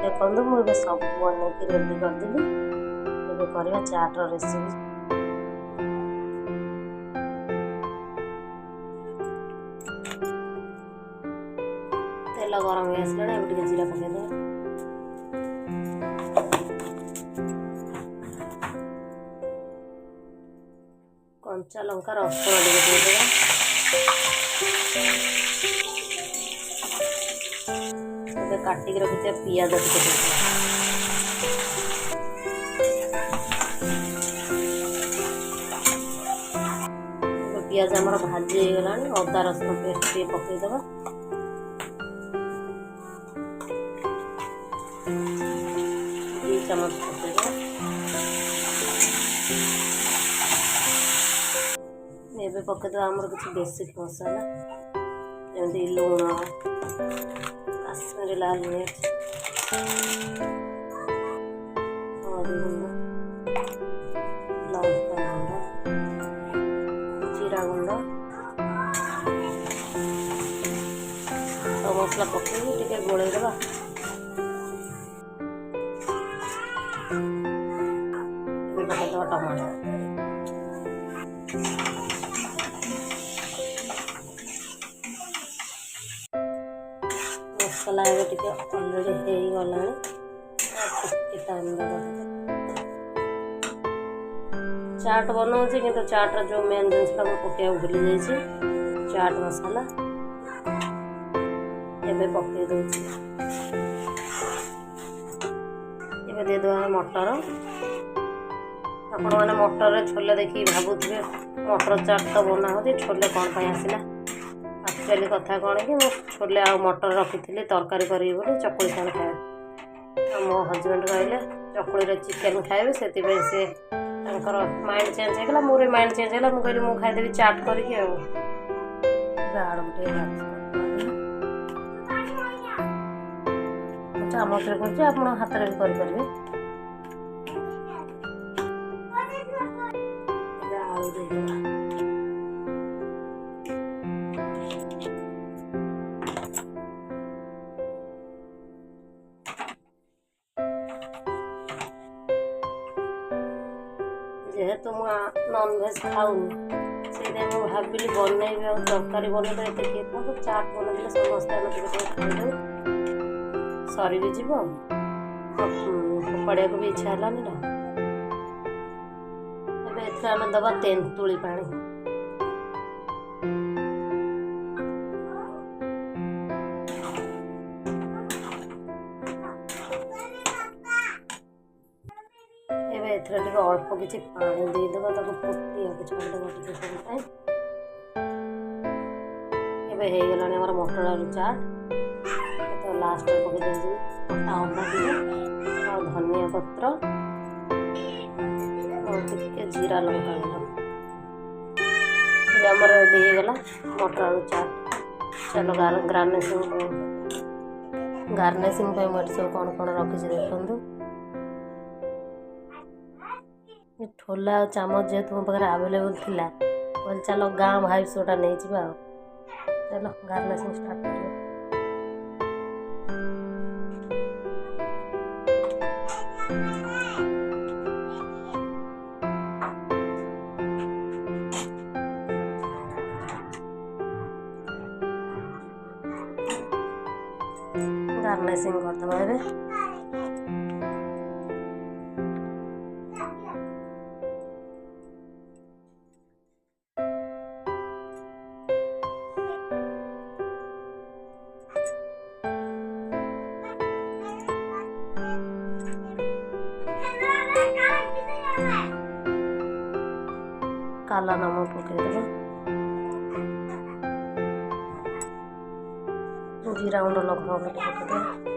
देखो मुझे सब बनई रेडी करदेली। ଏବେ କରିବା ଚାଟ୍ର ରେସିପି। ତେଲ ଗରମ ହେଇ ଆସିଲାଣି, ଏବେ ଟିକେ ଜିରା ପକେଇଦେବା। କଞ୍ଚା ଲଙ୍କା ରସୁଣ ଟିକେ ଦେଇଦେବା। ଏବେ କାଟିକି ରଖିଥିବା ପିଆଜ ଟିକେ ଦେଇଦେବା। पियाज आमर भाजी हो गला। अदा रसुण पेस्ट टे पकईदबा। दु चमच पकईदबा। एबे पकईदबा आमर किसी बेसिक मसाला जमी लुण, काश्मीरी लाल मिर्च, हल्दी गुंड, लंका गुंड, जीरा गुंड, सब मसला पकई टे गोलैदबा। पकईदबा टमाटर। मसला टे अलरेडी हो गला। टाइम दबा। चाट बनाऊँगी कि चाट्र जो मेन जिनसा पकड़ा भूली जाइए चाट मसाला एबे पकई दूसरी। एबे दे दवा मटर। आपण मैंने मटर छोले देखिए भावुथे मटर चाट तो बना हो छोले कौन पाई आसला। एक्चुअली कथा कौन कि मुझे छोले आ मटर रखी तरकारी करी चकुली साथ खाए। मो हजबैंड रही चकुली चिकेन खाए से माइंड चेंज होगा। मोर माइंड चेंज है मुझे मुझे खाईदेवी चाट करके। चामच कर हाथ में भी करें। आलू दे जेहेतु नॉनवेज खाऊनी से भाविली बनईबी आ तरकारी बनईले एत किए खाऊ चाट बनईले समस्ते खाईदे सरी भी जीव फोपाड़ा को भी इच्छा है ना। एबे दबा तेंतुली पानी। अल्प किसी पानी देदेबा फुटिया छाड़देबा समय। एबे हो गला मटर आलू चाट। तो लास्ट पकई अटा धनिया पत्र और जीरा लंका गुंड। आमर रेडी हो गला मटर आलू चाट। चलो गार्निशिंग मुझे सब कौन कौन रखी देखु। ठोला और चामच जेहेतु मो पाखे आवेलेबल थिला बोल चलो गाँ भाई सोटा नहीं जा। चलो गार्निशिंग स्टार्ट कर। गार्निशिंग करदबा एबे। काला नमक पकईदेव। जीरा गुंड लंका गुंड पकईदेव।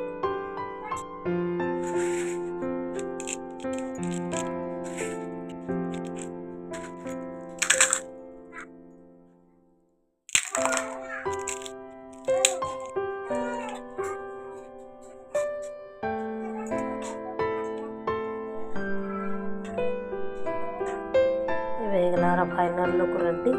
Final look ready.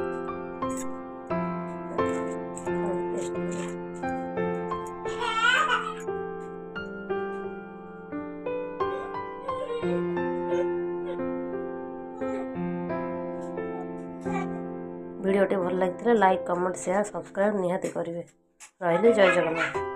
वीडियोटी भल लगी लाइक कमेंट शेयर सब्सक्राइब निहाती करेंगे। रही जय जगन्नाथ।